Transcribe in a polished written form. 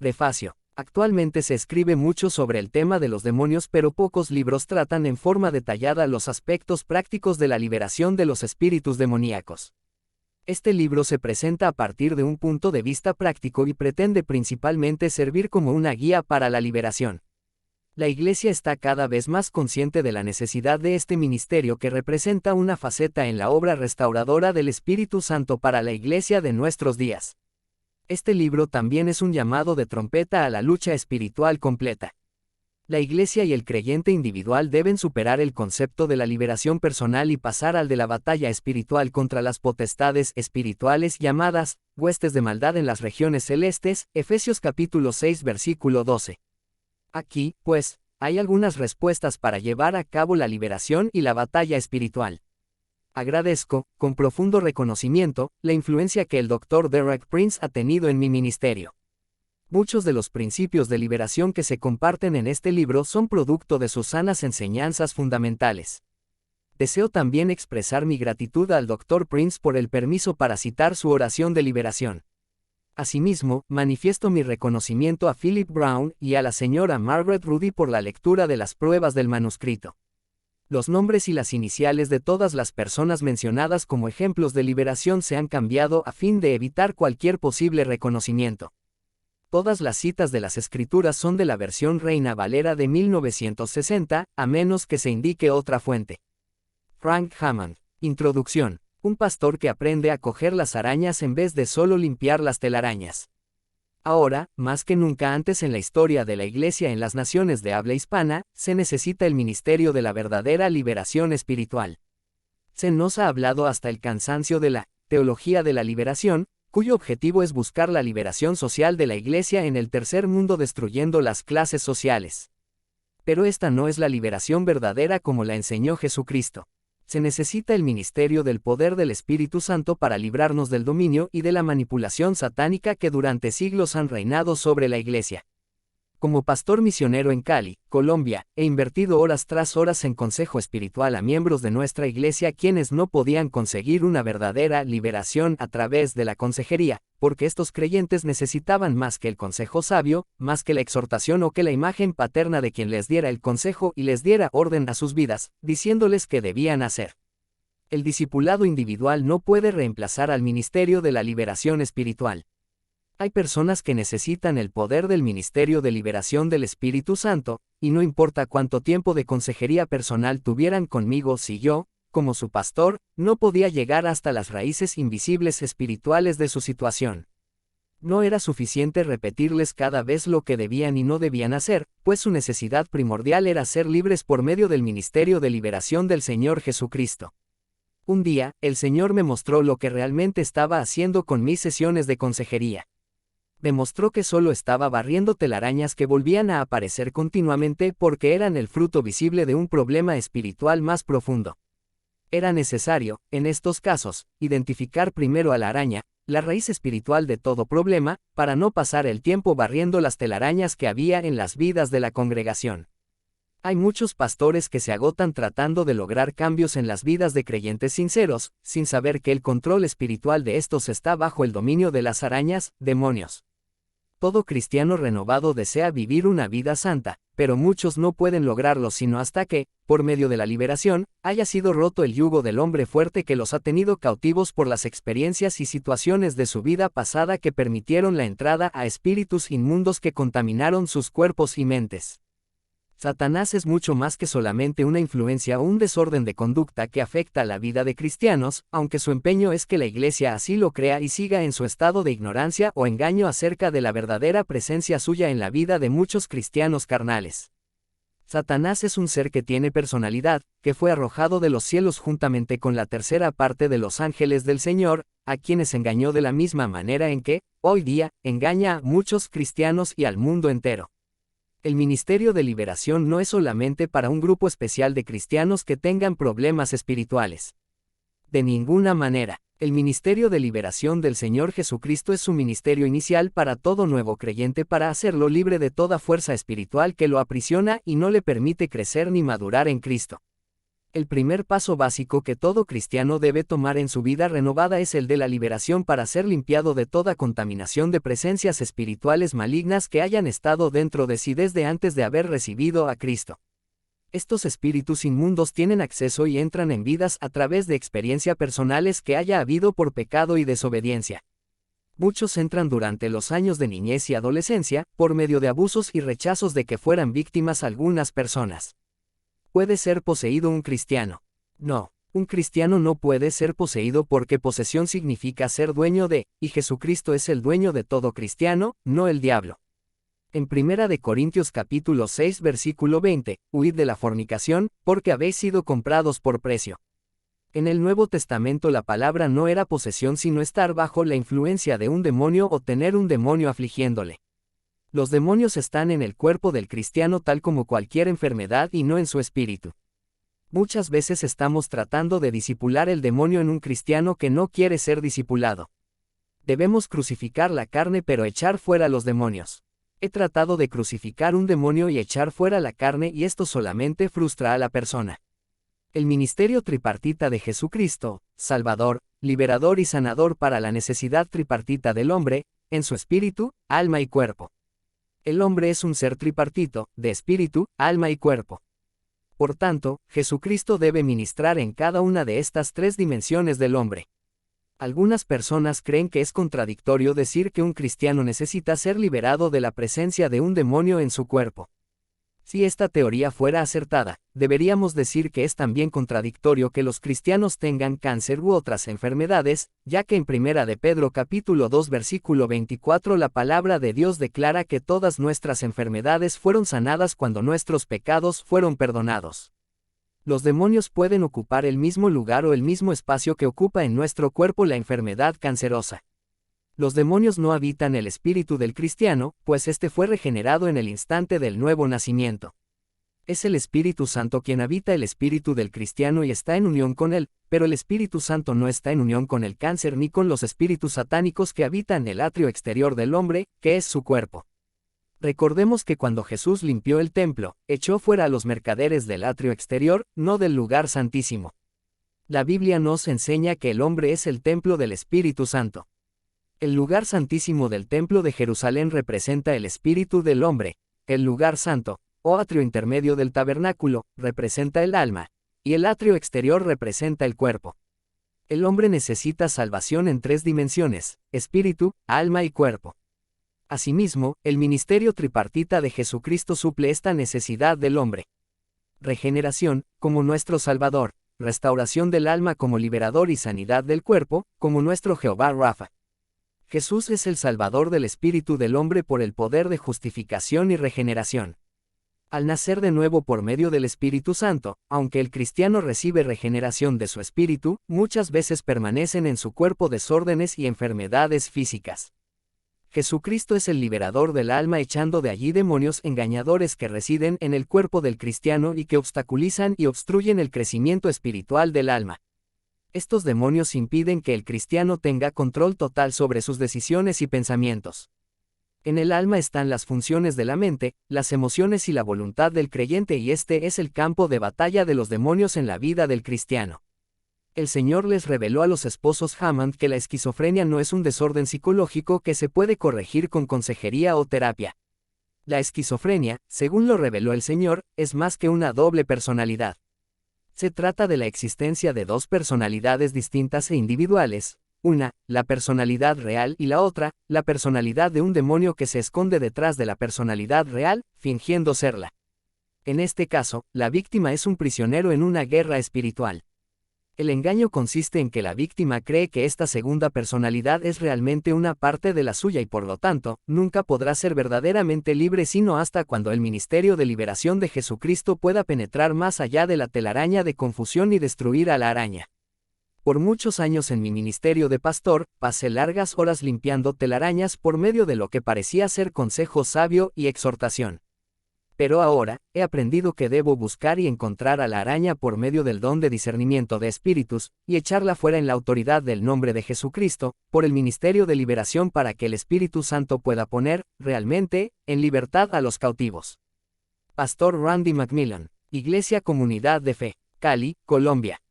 Prefacio. Actualmente se escribe mucho sobre el tema de los demonios, pero pocos libros tratan en forma detallada los aspectos prácticos de la liberación de los espíritus demoníacos. Este libro se presenta a partir de un punto de vista práctico y pretende principalmente servir como una guía para la liberación. La Iglesia está cada vez más consciente de la necesidad de este ministerio que representa una faceta en la obra restauradora del Espíritu Santo para la Iglesia de nuestros días. Este libro también es un llamado de trompeta a la lucha espiritual completa. La Iglesia y el creyente individual deben superar el concepto de la liberación personal y pasar al de la batalla espiritual contra las potestades espirituales llamadas huestes de maldad en las regiones celestes, Efesios capítulo 6 versículo 12. Aquí, pues, hay algunas respuestas para llevar a cabo la liberación y la batalla espiritual. Agradezco, con profundo reconocimiento, la influencia que el Dr. Derek Prince ha tenido en mi ministerio. Muchos de los principios de liberación que se comparten en este libro son producto de sus sanas enseñanzas fundamentales. Deseo también expresar mi gratitud al Dr. Prince por el permiso para citar su oración de liberación. Asimismo, manifiesto mi reconocimiento a Philip Brown y a la señora Margaret Rudy por la lectura de las pruebas del manuscrito. Los nombres y las iniciales de todas las personas mencionadas como ejemplos de liberación se han cambiado a fin de evitar cualquier posible reconocimiento. Todas las citas de las Escrituras son de la versión Reina Valera de 1960, a menos que se indique otra fuente. Frank Hammond. Introducción. Un pastor que aprende a coger las arañas en vez de solo limpiar las telarañas. Ahora, más que nunca antes en la historia de la Iglesia en las naciones de habla hispana, se necesita el ministerio de la verdadera liberación espiritual. Se nos ha hablado hasta el cansancio de la teología de la liberación, cuyo objetivo es buscar la liberación social de la Iglesia en el tercer mundo destruyendo las clases sociales. Pero esta no es la liberación verdadera como la enseñó Jesucristo. Se necesita el ministerio del poder del Espíritu Santo para librarnos del dominio y de la manipulación satánica que durante siglos han reinado sobre la Iglesia. Como pastor misionero en Cali, Colombia, he invertido horas tras horas en consejo espiritual a miembros de nuestra Iglesia quienes no podían conseguir una verdadera liberación a través de la consejería, porque estos creyentes necesitaban más que el consejo sabio, más que la exhortación o que la imagen paterna de quien les diera el consejo y les diera orden a sus vidas, diciéndoles qué debían hacer. El discipulado individual no puede reemplazar al ministerio de la liberación espiritual. Hay personas que necesitan el poder del ministerio de liberación del Espíritu Santo, y no importa cuánto tiempo de consejería personal tuvieran conmigo si yo, como su pastor, no podía llegar hasta las raíces invisibles espirituales de su situación. No era suficiente repetirles cada vez lo que debían y no debían hacer, pues su necesidad primordial era ser libres por medio del ministerio de liberación del Señor Jesucristo. Un día, el Señor me mostró lo que realmente estaba haciendo con mis sesiones de consejería. Demostró que solo estaba barriendo telarañas que volvían a aparecer continuamente porque eran el fruto visible de un problema espiritual más profundo. Era necesario, en estos casos, identificar primero a la araña, la raíz espiritual de todo problema, para no pasar el tiempo barriendo las telarañas que había en las vidas de la congregación. Hay muchos pastores que se agotan tratando de lograr cambios en las vidas de creyentes sinceros, sin saber que el control espiritual de estos está bajo el dominio de las arañas, demonios. Todo cristiano renovado desea vivir una vida santa, pero muchos no pueden lograrlo sino hasta que, por medio de la liberación, haya sido roto el yugo del hombre fuerte que los ha tenido cautivos por las experiencias y situaciones de su vida pasada que permitieron la entrada a espíritus inmundos que contaminaron sus cuerpos y mentes. Satanás es mucho más que solamente una influencia o un desorden de conducta que afecta la vida de cristianos, aunque su empeño es que la Iglesia así lo crea y siga en su estado de ignorancia o engaño acerca de la verdadera presencia suya en la vida de muchos cristianos carnales. Satanás es un ser que tiene personalidad, que fue arrojado de los cielos juntamente con la tercera parte de los ángeles del Señor, a quienes engañó de la misma manera en que, hoy día, engaña a muchos cristianos y al mundo entero. El ministerio de liberación no es solamente para un grupo especial de cristianos que tengan problemas espirituales. De ninguna manera, el ministerio de liberación del Señor Jesucristo es su ministerio inicial para todo nuevo creyente para hacerlo libre de toda fuerza espiritual que lo aprisiona y no le permite crecer ni madurar en Cristo. El primer paso básico que todo cristiano debe tomar en su vida renovada es el de la liberación para ser limpiado de toda contaminación de presencias espirituales malignas que hayan estado dentro de sí desde antes de haber recibido a Cristo. Estos espíritus inmundos tienen acceso y entran en vidas a través de experiencias personales que haya habido por pecado y desobediencia. Muchos entran durante los años de niñez y adolescencia, por medio de abusos y rechazos de que fueran víctimas algunas personas. ¿Puede ser poseído un cristiano? No, un cristiano no puede ser poseído porque posesión significa ser dueño de, y Jesucristo es el dueño de todo cristiano, no el diablo. En 1 Corintios capítulo 6 versículo 20, huid de la fornicación, porque habéis sido comprados por precio. En el Nuevo Testamento la palabra no era posesión sino estar bajo la influencia de un demonio o tener un demonio afligiéndole. Los demonios están en el cuerpo del cristiano tal como cualquier enfermedad y no en su espíritu. Muchas veces estamos tratando de disipular el demonio en un cristiano que no quiere ser discipulado. Debemos crucificar la carne pero echar fuera los demonios. He tratado de crucificar un demonio y echar fuera la carne y esto solamente frustra a la persona. El ministerio tripartita de Jesucristo, Salvador, liberador y sanador para la necesidad tripartita del hombre, en su espíritu, alma y cuerpo. El hombre es un ser tripartito, de espíritu, alma y cuerpo. Por tanto, Jesucristo debe ministrar en cada una de estas tres dimensiones del hombre. Algunas personas creen que es contradictorio decir que un cristiano necesita ser liberado de la presencia de un demonio en su cuerpo. Si esta teoría fuera acertada, deberíamos decir que es también contradictorio que los cristianos tengan cáncer u otras enfermedades, ya que en 1 de Pedro capítulo 2 versículo 24 la palabra de Dios declara que todas nuestras enfermedades fueron sanadas cuando nuestros pecados fueron perdonados. Los demonios pueden ocupar el mismo lugar o el mismo espacio que ocupa en nuestro cuerpo la enfermedad cancerosa. Los demonios no habitan el espíritu del cristiano, pues éste fue regenerado en el instante del nuevo nacimiento. Es el Espíritu Santo quien habita el espíritu del cristiano y está en unión con él, pero el Espíritu Santo no está en unión con el cáncer ni con los espíritus satánicos que habitan el atrio exterior del hombre, que es su cuerpo. Recordemos que cuando Jesús limpió el templo, echó fuera a los mercaderes del atrio exterior, no del lugar santísimo. La Biblia nos enseña que el hombre es el templo del Espíritu Santo. El lugar santísimo del templo de Jerusalén representa el espíritu del hombre, el lugar santo, o atrio intermedio del tabernáculo, representa el alma, y el atrio exterior representa el cuerpo. El hombre necesita salvación en tres dimensiones, espíritu, alma y cuerpo. Asimismo, el ministerio tripartita de Jesucristo suple esta necesidad del hombre. Regeneración, como nuestro Salvador, restauración del alma como liberador y sanidad del cuerpo, como nuestro Jehová Rafa. Jesús es el Salvador del espíritu del hombre por el poder de justificación y regeneración. Al nacer de nuevo por medio del Espíritu Santo, aunque el cristiano recibe regeneración de su espíritu, muchas veces permanecen en su cuerpo desórdenes y enfermedades físicas. Jesucristo es el liberador del alma echando de allí demonios engañadores que residen en el cuerpo del cristiano y que obstaculizan y obstruyen el crecimiento espiritual del alma. Estos demonios impiden que el cristiano tenga control total sobre sus decisiones y pensamientos. En el alma están las funciones de la mente, las emociones y la voluntad del creyente y este es el campo de batalla de los demonios en la vida del cristiano. El Señor les reveló a los esposos Hammond que la esquizofrenia no es un desorden psicológico que se puede corregir con consejería o terapia. La esquizofrenia, según lo reveló el Señor, es más que una doble personalidad. Se trata de la existencia de dos personalidades distintas e individuales, una, la personalidad real y la otra, la personalidad de un demonio que se esconde detrás de la personalidad real, fingiendo serla. En este caso, la víctima es un prisionero en una guerra espiritual. El engaño consiste en que la víctima cree que esta segunda personalidad es realmente una parte de la suya y por lo tanto, nunca podrá ser verdaderamente libre sino hasta cuando el ministerio de liberación de Jesucristo pueda penetrar más allá de la telaraña de confusión y destruir a la araña. Por muchos años en mi ministerio de pastor, pasé largas horas limpiando telarañas por medio de lo que parecía ser consejo sabio y exhortación. Pero ahora, he aprendido que debo buscar y encontrar a la araña por medio del don de discernimiento de espíritus, y echarla fuera en la autoridad del nombre de Jesucristo, por el ministerio de liberación para que el Espíritu Santo pueda poner, realmente, en libertad a los cautivos. Pastor Randy McMillan, Iglesia Comunidad de Fe. Cali, Colombia.